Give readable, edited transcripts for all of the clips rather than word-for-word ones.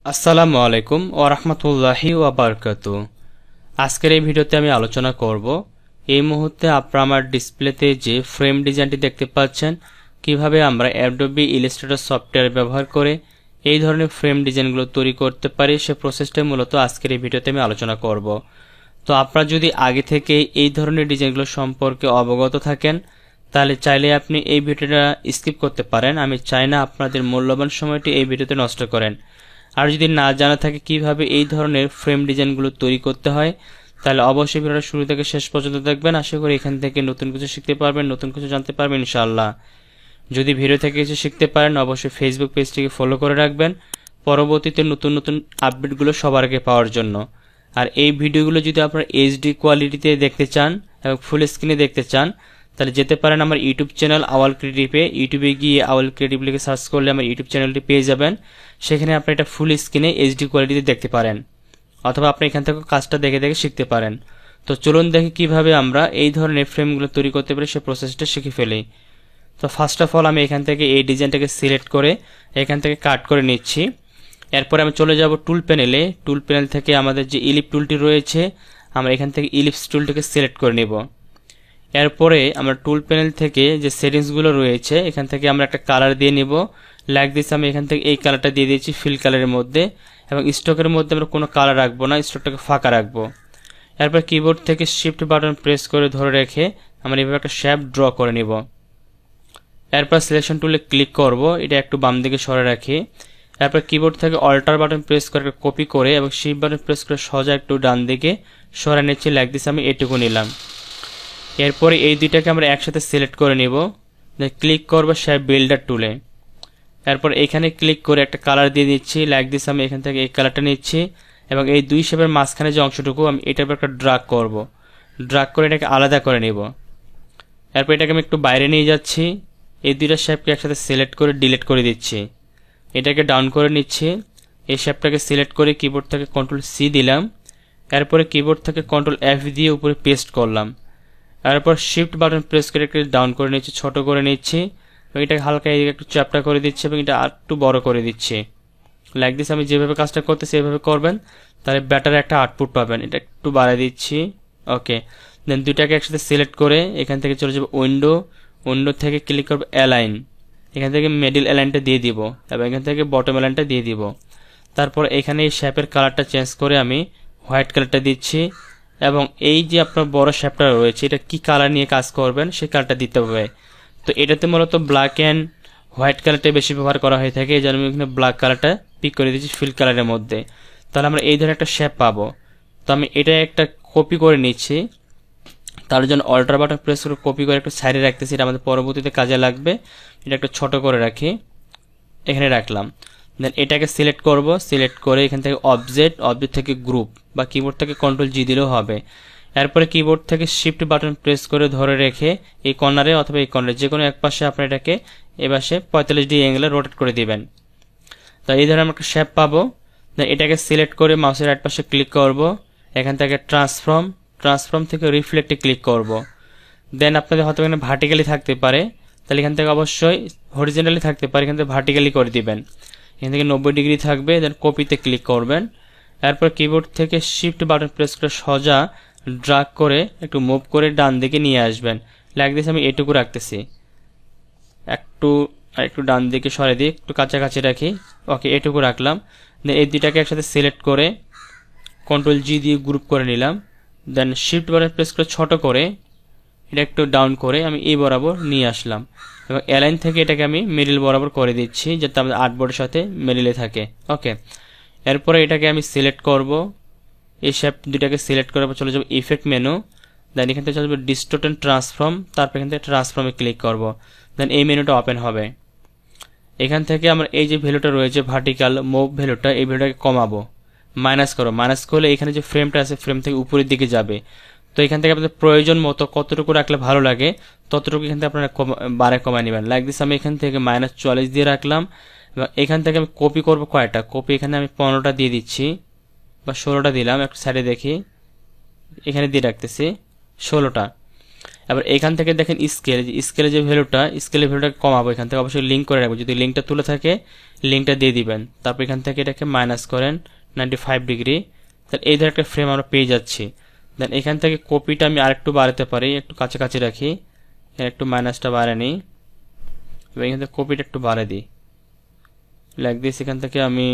আসসালামু আলাইকুম ওয়া রাহমাতুল্লাহি ওয়া বারাকাতুহু। আজকের এই ভিডিওতে আমি আলোচনা করব এই মুহূর্তে আপনারা আমার ডিসপ্লেতে যে ফ্রেম ডিজাইনটি দেখতে পাচ্ছেন কিভাবে আমরা অ্যাডোবি ইলাস্ট্রেটর সফটওয়্যার ব্যবহার করে এই ধরনের ফ্রেম ডিজাইনগুলো তৈরি করতে পারি সে প্রসেসটাই মূলত আজকের এই ভিডিওতে আমি আলোচনা করব। তো আপনারা যদি আগে থেকে এই ধরনের ডিজাইনগুলো সম্পর্কে অবগত থাকেন তাহলে চাইলে আপনি এই ভিডিওটা স্কিপ করতে পারেন। আমি চাই না আপনাদের মূল্যবান সময়টি এই ভিডিওতে নষ্ট করেন। আর যদি না জানা থাকে কিভাবে এই ধরনের ফ্রেম ডিজাইনগুলো তৈরি করতে হয় তাহলে অবশ্যই ভিডিওটা শুরু থেকে শেষ পর্যন্ত দেখবেন। আশা করি এখান থেকে নতুন কিছু শিখতে পারবেন, নতুন কিছু জানতে পারবেন ইনশাআল্লাহ। যদি ভিডিও থেকে কিছু শিখতে পারেন অবশ্যই ফেসবুক পেজটিকে ফলো করে রাখবেন পরবর্তীতে নতুন নতুন আপডেটগুলো সবার আগে পাওয়ার জন্য। আর এই ভিডিওগুলো যদি আপনারা এইচডি কোয়ালিটিতে দেখতে চান এবং ফুল স্ক্রিনে দেখতে চান তাহলে যেতে পারেন আমার ইউটিউব চ্যানেল আওয়াল ক্রিয়েটিভে। ইউটিউবে গিয়ে আওয়াল ক্রিয়েটিভ লিখে সার্চ করলে আমার ইউটিউব চ্যানেলটি পেয়ে যাবেন। সেখানে আপনি এটা ফুল স্ক্রিনে এইচডি কোয়ালিটিতে দেখতে পারেন, অথবা আপনি এখান থেকে কাজটা দেখে দেখে শিখতে পারেন। তো চলুন দেখি কিভাবে আমরা এই ধরনের ফ্রেমগুলো তৈরি করতে পারি সে প্রসেসটা শিখে ফেলি। তো ফার্স্ট অফ অল আমি এখান থেকে এই ডিজাইনটাকে সিলেক্ট করে এখান থেকে কাট করে নিচ্ছি। এরপরে আমি চলে যাব টুল প্যানেলে। টুল প্যানেল থেকে আমাদের যে ইলিপ টুলটি রয়েছে আমরা এখান থেকে ইলিপস টুলটাকে সিলেক্ট করে নেব। এরপরে আমরা টুল প্যানেল থেকে যে সেটিংসগুলো রয়েছে এখান থেকে আমরা একটা কালার দিয়ে নেব। লাইক দিস আমি এখান থেকে এই কালারটা দিয়ে দিয়েছি ফিল কালারের মধ্যে, এবং স্টকের মধ্যে আমরা কোনো কালার রাখবো না, স্টকটাকে ফাঁকা রাখবো। এরপর কিবোর্ড থেকে শিফট বাটন প্রেস করে ধরে রেখে আমরা এইভাবে একটা শেপ ড্র করে নিব। এরপর সিলেকশন টুলে ক্লিক করব, এটা একটু বাম দিকে সরে রাখি। এরপর কিবোর্ড থেকে অল্টার বাটন প্রেস করে কপি করে এবং শিফট বাটন প্রেস করে সোজা একটু ডান দিকে সরে নিচ্ছি। লাইক দিস আমি এটুকু নিলাম। এরপরে এই দুইটাকে আমরা একসাথে সিলেক্ট করে নিব, ক্লিক করব শেপ বিল্ডার টুলে। এরপর এখানে ক্লিক করে একটা কালার দিয়ে দিচ্ছি। লাইক দিস আমি এখান থেকে এই কালারটা নিচ্ছি এবং এই দুই শেপের মাঝখানে যে অংশটুকু আমি এটার উপর একটা ড্রাগ করব, ড্রাগ করে এটাকে আলাদা করে নিব। এরপর এটাকে আমি একটু বাইরে নিয়ে যাচ্ছি, এই দুইটা শেপকে একসাথে সিলেক্ট করে ডিলিট করে দিচ্ছি। এটাকে ডাউন করে নিচ্ছি, এই শেপটাকে সিলেক্ট করে কিবোর্ড থেকে কন্ট্রোল সি দিলাম। এরপরে কিবোর্ড থেকে কন্ট্রোল এফ দিয়ে উপরে পেস্ট করলাম। এরপর শিফট বাটন প্রেস করে একটু ডাউন করে নিচ্ছি, ছোট করে নিচ্ছি এবং এটাকে হালকা এদিকে একটু চ্যাপটা করে দিচ্ছি এবং এটা আরেকটু বড় করে দিচ্ছি। লাইক দিস আমি যেভাবে কাজটা করতেছি এভাবে করবেন তাহলে ব্যাটার একটা আউটপুট পাবেন। এটা একটু বাড়ায় দিচ্ছি। ওকে, দেন দুইটাকে একসাথে সিলেক্ট করে এখান থেকে চলে যাবো উইন্ডো থেকে ক্লিক করবো অ্যালাইন। এখান থেকে মিডল অ্যালাইনটা দিয়ে দিব এবং এখান থেকে বটম অ্যালাইনটা দিয়ে দিব। তারপর এখানে এই শেপের কালারটা চেঞ্জ করে আমি হোয়াইট কালারটা দিচ্ছি এবং এই যে আপনার বড় শেপটা রয়েছে এটা কি কালার নিয়ে কাজ করবেন সেই কালারটা দিতে হবে। তো এটাতে মূলত ব্ল্যাক অ্যান্ড হোয়াইট কালারটা বেশি ব্যবহার করা হয়ে থাকে, এই জন্য আমি এখানে ব্ল্যাক কালারটা পিক করে দিচ্ছি ফিল কালারের মধ্যে। তাহলে আমরা এই ধরনের একটা শেপ পাবো। তো আমি এটা একটা কপি করে নিচ্ছি, তার জন্য অল্টার বাটন প্রেস করে কপি করে একটু সাইডে রাখতেছি, এটা আমাদের পরবর্তীতে কাজে লাগবে। এটা একটু ছোট করে রাখি, এখানে রাখলাম। দেন এটাকে সিলেক্ট করব, সিলেক্ট করে এখান থেকে অবজেক্ট থেকে গ্রুপ বা কিবোর্ড থেকে কন্ট্রোল জি দিলেও হবে। এরপরে কিবোর্ড থেকে শিফট বাটন প্রেস করে ধরে রেখে এই কর্নারে অথবা এই কর্নারে যে কোনো এক পাশে আপনি এটাকে এপাশে 45 ডিগ্রি অ্যাঙ্গেলে রোটেট করে দিবেন। তো এই ধরনের আমরা একটা শেপ পাবো। দেন এটাকে সিলেক্ট করে মাউসের রাইট পাশে ক্লিক করব, এখান থেকে ট্রান্সফর্ম থেকে রিফ্লেক্টে ক্লিক করব। দেন আপনাদের হয়তো এখানে ভার্টিক্যালি থাকতে পারে, তাহলে এখান থেকে অবশ্যই হরিজন্টালি থাকতে পারে, এখান থেকে ভার্টিক্যালি করে দিবেন। এখান থেকে 90 ডিগ্রি থাকবে, দেন কপিতে ক্লিক করবেন। এরপর কিবোর্ড থেকে শিফট বাটন প্রেস করে সোজা ড্রাগ করে একটু মুভ করে ডান দিকে নিয়ে আসবেন। লাইক দিস আমি এটুকু রাখতেছি, একটু ডান দিকে সরে দিয়ে একটু কাছাকাছি রাখি। ওকে, এটুকু রাখলাম। দেন এই দুইটাকে একসাথে সিলেক্ট করে কন্ট্রোল জি দিয়ে গ্রুপ করে নিলাম। দেন শিফট বাটন প্রেস করে ছোট করে এটা একটু ডাউন করে আমি এই বরাবর নিয়ে আসলাম এবং অ্যালাইন থেকে এটাকে আমি মিডল বরাবর করে দিচ্ছি যাতে আমাদের আর্টবোর্ডের সাথে মিডলে থাকে। ওকে, এরপরে এটাকে আমি সিলেক্ট করব, এই শেপ দুটাকে সিলেক্ট করার পর চলে যাবো ইফেক্ট মেনু। দেন এখান থেকে চলে যাবো ডিস্টোর্ট অ্যান্ড ট্রান্সফর্ম, তারপর এখান থেকে ট্রান্সফর্মে ক্লিক করব। দেন এই মেনুটা ওপেন হবে। এখান থেকে আমরা এই যে ভ্যালুটা রয়েছে ভার্টিক্যাল মুভ ভ্যালুটা, এই ভ্যালুটাকে কমাবো, মাইনাস করলে এখানে যে ফ্রেমটা আছে ফ্রেম থেকে উপরের দিকে যাবে। তো এখান থেকে আপনাদের প্রয়োজন মতো কতটুকু রাখলে ভালো লাগে ততটুকু এখান থেকে আপনারা বারে কমায় নেবেন। লাইক দিস আমি এখান থেকে -44 দিয়ে রাখলাম এবং এখান থেকে আমি কপি করব কয়টা কপি, এখানে আমি 15টা দিয়ে দিচ্ছি বা 16টা দিলাম, একটু সাইডে দেখি, এখানে দিয়ে রাখতেছি 16টা। এবার এখান থেকে দেখেন স্কেলের যে ভ্যালুটা কমাবো, এখান থেকে অবশ্যই লিঙ্ক করে রাখবো। যদি লিঙ্কটা তুলে থাকে লিঙ্কটা দিয়ে দিবেন, তারপর এখান থেকে এটাকে মাইনাস করেন 95 ডিগ্রি, তাহলে এই ধরনের একটা ফ্রেম আমরা পেয়ে যাচ্ছি। দেন এখান থেকে কপিটা আমি আরেকটু বাড়াতে পারি, একটু কাছাকাছি রাখি, একটু মাইনাসটা বাড়ায় নিই, এবং এখান থেকে কপিটা একটু বাড়ায় দিই লাইক দিস। এখান থেকে আমি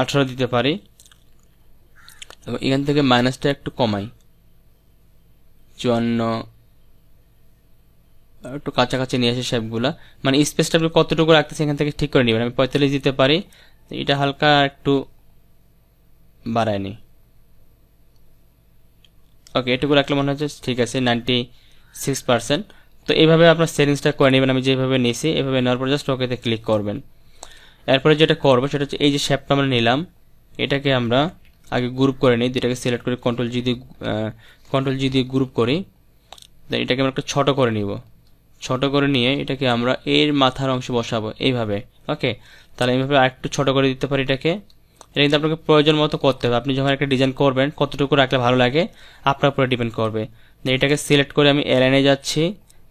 18 দিতে পারি, এবং এখান থেকে মাইনাসটা একটু কমাই 54, একটু কাছাকাছি নিয়ে আসি শেপগুলা, মানে স্পেসটা আপনি কতটুকু রাখতেছি এখান থেকে ঠিক করে নেবেন। আমি 45 দিতে পারি, এটা হালকা একটু বাড়ায় নি। ওকে, এটুকু রাখলে মনে হচ্ছে ঠিক আছে 96%। তো এইভাবে আপনার সেটিংসটা করে নেবেন, আমি যেভাবে নিয়েছি এভাবে নেওয়ার পর জাস্ট ওকেতে ক্লিক করবেন। এরপরে যেটা করবো সেটা হচ্ছে এই যে শেপটা আমরা নিলাম, এটাকে আমরা আগে গ্রুপ করে নিই, দুটাকে সিলেক্ট করে কন্ট্রোল জি দিয়ে গ্রুপ করি। দেন এটাকে আমরা একটু ছোট করে নিব, ছোট করে নিয়ে এটাকে আমরা এর মাথার অংশে বসাবো এইভাবে। ওকে, তাহলে এইভাবে আরেকটু ছোট করে দিতে পারি এটাকে। এটা কিন্তু আপনাকে প্রয়োজন মতো করতে হবে, আপনি যখন একটা ডিজাইন করবেন কতটুকু রাখলে ভালো লাগে আপনার উপরে ডিপেন্ড করবে। এটাকে সিলেক্ট করে আমি এলাইনে যাচ্ছি,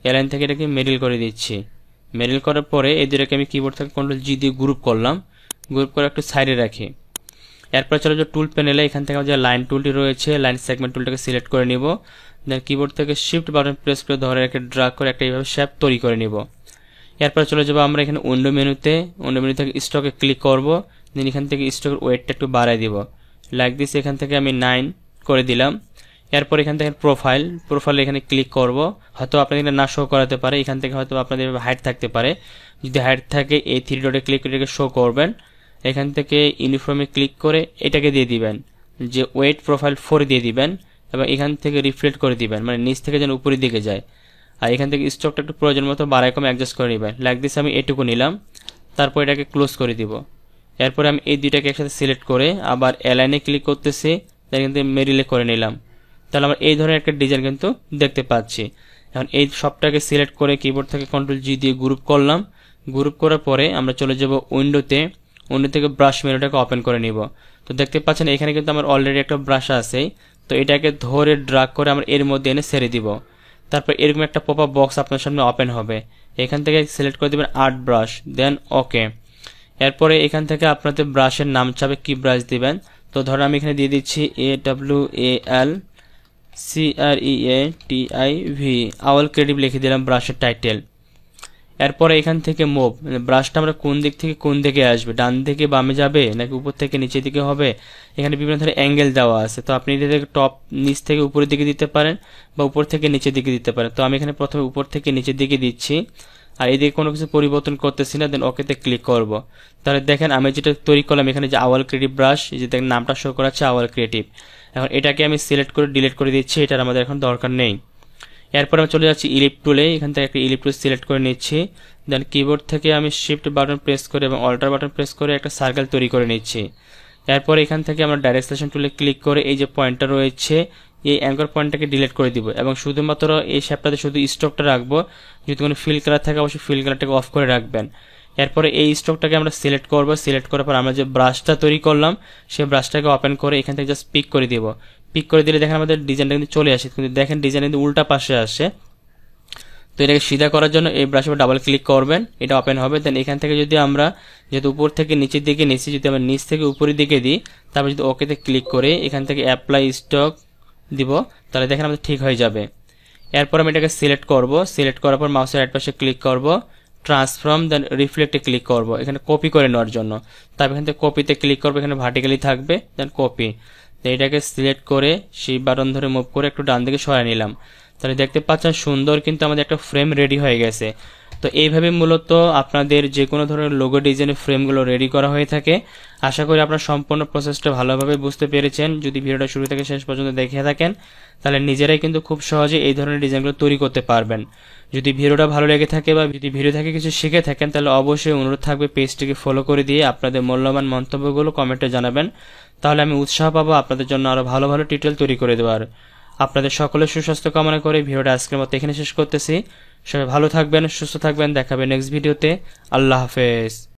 এলাইন থেকে এটাকে মিডল করে দিচ্ছি। মিডল করার পরে এই দুটাকে আমি কিবোর্ড থেকে কন্ট্রোল জি দিয়ে গ্রুপ করলাম, গ্রুপ করে একটু সাইডে রাখি। এরপর চলো যে টুল প্যানেলে এখান থেকে যে লাইন টুলটি রয়েছে, লাইন সেগমেন্ট টুলটাকে সিলেক্ট করে নিব। দেন কিবোর্ড থেকে শিফট বাটন প্রেস করে ধরে রেখে ড্র্যাগ করে একটা এইভাবে শেপ তৈরি করে নিব। এরপর চলে যাবো আমরা এখানে উইন্ডো মেনু থেকে স্টকে ক্লিক করব। দেন এখান থেকে স্টকের ওয়েটটা একটু বাড়াই দিব লাইক দিস। এখান থেকে আমি 9 করে দিলাম। এরপর এখান থেকে প্রোফাইল এখানে ক্লিক করব। হয়তো আপনাদের না শো করাতে পারে, এখান থেকে হয়তো আপনাদের হাইট থাকতে পারে, যদি হাইট থাকে এই 3 ডটে ক্লিক করে শো করবেন। এখান থেকে ইউনিফর্মে ক্লিক করে এটাকে দিয়ে দিবেন যে ওয়েট প্রোফাইল 4 দিয়ে দিবেন, এবং এখান থেকে রিফ্লেক্ট করে দিবেন, মানে নিচ থেকে যেন উপরের দিকে যায়। আর এখান থেকে স্টকটা একটু প্রয়োজন মতো বাড়ায় কমে অ্যাডজাস্ট করে নেবেন লাইক দিস। আমি এটুকু নিলাম, তারপর এটাকে ক্লোজ করে দিব। এরপরে আমি এই দুইটাকে একসাথে সিলেক্ট করে আবার অ্যালাইনে ক্লিক করতেছি, তাই কিন্তু মেরিলে করে নিলাম। তাহলে আমরা এই ধরনের একটা ডিজাইন কিন্তু দেখতে পাচ্ছি। এখন এই সবটাকে সিলেক্ট করে কিবোর্ড থেকে কন্ট্রোল জি দিয়ে গ্রুপ করলাম। গ্রুপ করার পরে আমরা চলে যাব উইন্ডো থেকে ব্রাশ মেনুটাকে ওপেন করে নিব। তো দেখতে পাচ্ছেন এখানে কিন্তু আমার অলরেডি একটা ব্রাশ আছে, তো এটাকে ধরে ড্রাগ করে আমরা এর মধ্যে এনে ছেড়ে দিব। তারপর এরকম একটা পপ আপ বক্স আপনার সামনে ওপেন হবে, এখান থেকে সিলেক্ট করে দেবেন আর্ট ব্রাশ, দেন ওকে। এরপরে এখান থেকে আপনাদের ব্রাশের নাম চাবে কি ব্রাশ দিবেন। তো ধরো আমি এখানে দিয়ে দিচ্ছি AWALCREATIV আওয়াল ক্রিয়েটিভ লিখে দিলাম ব্রাশের টাইটেল। এরপরে এখান থেকে মুভ, ব্রাশটা আমরা কোন দিক থেকে কোন দিকে আসবে, ডান থেকে বামে যাবে নাকি উপর থেকে নিচের দিকে হবে, এখানে বিভিন্ন ধরনের অ্যাঙ্গেল দেওয়া আছে। তো আপনি এটাকে নিচ থেকে উপরের দিকে দিতে পারেন বা উপর থেকে নিচের দিকে দিতে পারেন। তো আমি এখানে প্রথমে উপর থেকে নিচের দিকে দিচ্ছি, আর এদিকে কোনো কিছু পরিবর্তন করতেছি না, দেন ওকেতে ক্লিক করব। তাহলে দেখেন আমি যেটা তৈরি করলাম এখানে যে আওয়াল ক্রিয়েটিভ ব্রাশ, এই যে দেখেন নামটা শো করাচ্ছে আওয়াল ক্রিয়েটিভ। এখন এটাকে আমি সিলেক্ট করে ডিলিট করে দিচ্ছি, এটার আমাদের এখন দরকার নেই। এরপর আমি চলে যাচ্ছি ইলিপ টুলে, এখান থেকে একটা ইলিপ টুল সিলেক্ট করে নিচ্ছি। দেন কিবোর্ড থেকে আমি শিফট বাটন প্রেস করে এবং অল্টার বাটন প্রেস করে একটা সার্কেল তৈরি করে নিচ্ছি। এরপর এখান থেকে আমরা ডাইরেক্ট সিলেকশন টুলে ক্লিক করে এই যে পয়েন্টটা রয়েছে এই অ্যাঙ্কর পয়েন্টটাকে ডিলিট করে দিব, এবং শুধুমাত্র এই শেপটাতে শুধু স্টকটা রাখবো। যদি কোনো ফিল কালার থাকে অবশ্যই ফিল কালারটাকে অফ করে রাখবেন। এরপরে এই স্টকটাকে আমরা সিলেক্ট করব, সিলেক্ট করার পর আমরা যে ব্রাশটা তৈরি করলাম সেই ব্রাশটাকে ওপেন করে এখান থেকে জাস্ট পিক করে দিব। পিক করে দিলে দেখেন আমাদের ডিজাইনটা কিন্তু চলে আসে, কিন্তু দেখেন ডিজাইন কিন্তু উল্টা পাশে আসে। তো এটাকে সিধা করার জন্য এই ব্রাশের উপর ডাবল ক্লিক করবেন, এটা ওপেন হবে। দেন এখান থেকে যদি আমরা যেহেতু উপর থেকে নিচের দিকে নিচ্ছি, যদি আমরা নিচ থেকে উপরের দিকে দিই, তারপর যদি ওকেতে ক্লিক করে এখান থেকে অ্যাপ্লাই স্টক দিব, তাহলে দেখেন আমাদের ঠিক হয়ে যাবে। এরপর আমি এটাকে সিলেক্ট করব, সিলেক্ট করার পর মাউসের রাইট পাশে ক্লিক করব, ট্রান্সফর্ম, দেন রিফ্লেক্টে ক্লিক করব এখানে কপি করে নেওয়ার জন্য। তারপর এখান থেকে কপিতে ক্লিক করবো, এখানে ভার্টিক্যালি থাকবে, দেন কপি। এটাকে সিলেক্ট করে সেই বাটন ধরে মুভ করে একটু ডান দিকে সরাই নিলাম। তাহলে দেখতে পাচ্ছেন সুন্দর কিন্তু আমাদের একটা ফ্রেম রেডি হয়ে গেছে। তো এইভাবে মূলত আপনাদের যে কোনো ধরনের লোগো ডিজাইনের ফ্রেমগুলো রেডি করা হয়ে থাকে। আশা করি আপনারা সম্পূর্ণ প্রসেসটা ভালোভাবে বুঝতে পেরেছেন। যদি ভিডিওটা শুরু থেকে শেষ পর্যন্ত দেখে থাকেন তাহলে নিজেরাই কিন্তু খুব সহজে এই ধরনের ডিজাইনগুলো তৈরি করতে পারবেন। যদি ভিডিওটা ভালো লেগে থাকে বা যদি ভিডিও থেকে কিছু শিখে থাকেন তাহলে অবশ্যই অনুরোধ থাকবে পেজটিকে ফলো করে দিয়ে আপনাদের মূল্যবান মন্তব্যগুলো কমেন্টে জানাবেন, তাহলে আমি উৎসাহ পাবো আপনাদের জন্য আরো ভালো ভালো টিউটোরিয়াল তৈরি করে দেওয়ার। আপনাদের সকলের সুস্বাস্থ্য কামনা করে ভিডিওটা আজকের মতো এখানে শেষ করতেছি। সবাই ভালো থাকবেন, সুস্থ থাকবেন, দেখাবেন নেক্সট ভিডিওতে। আল্লাহ হাফেজ।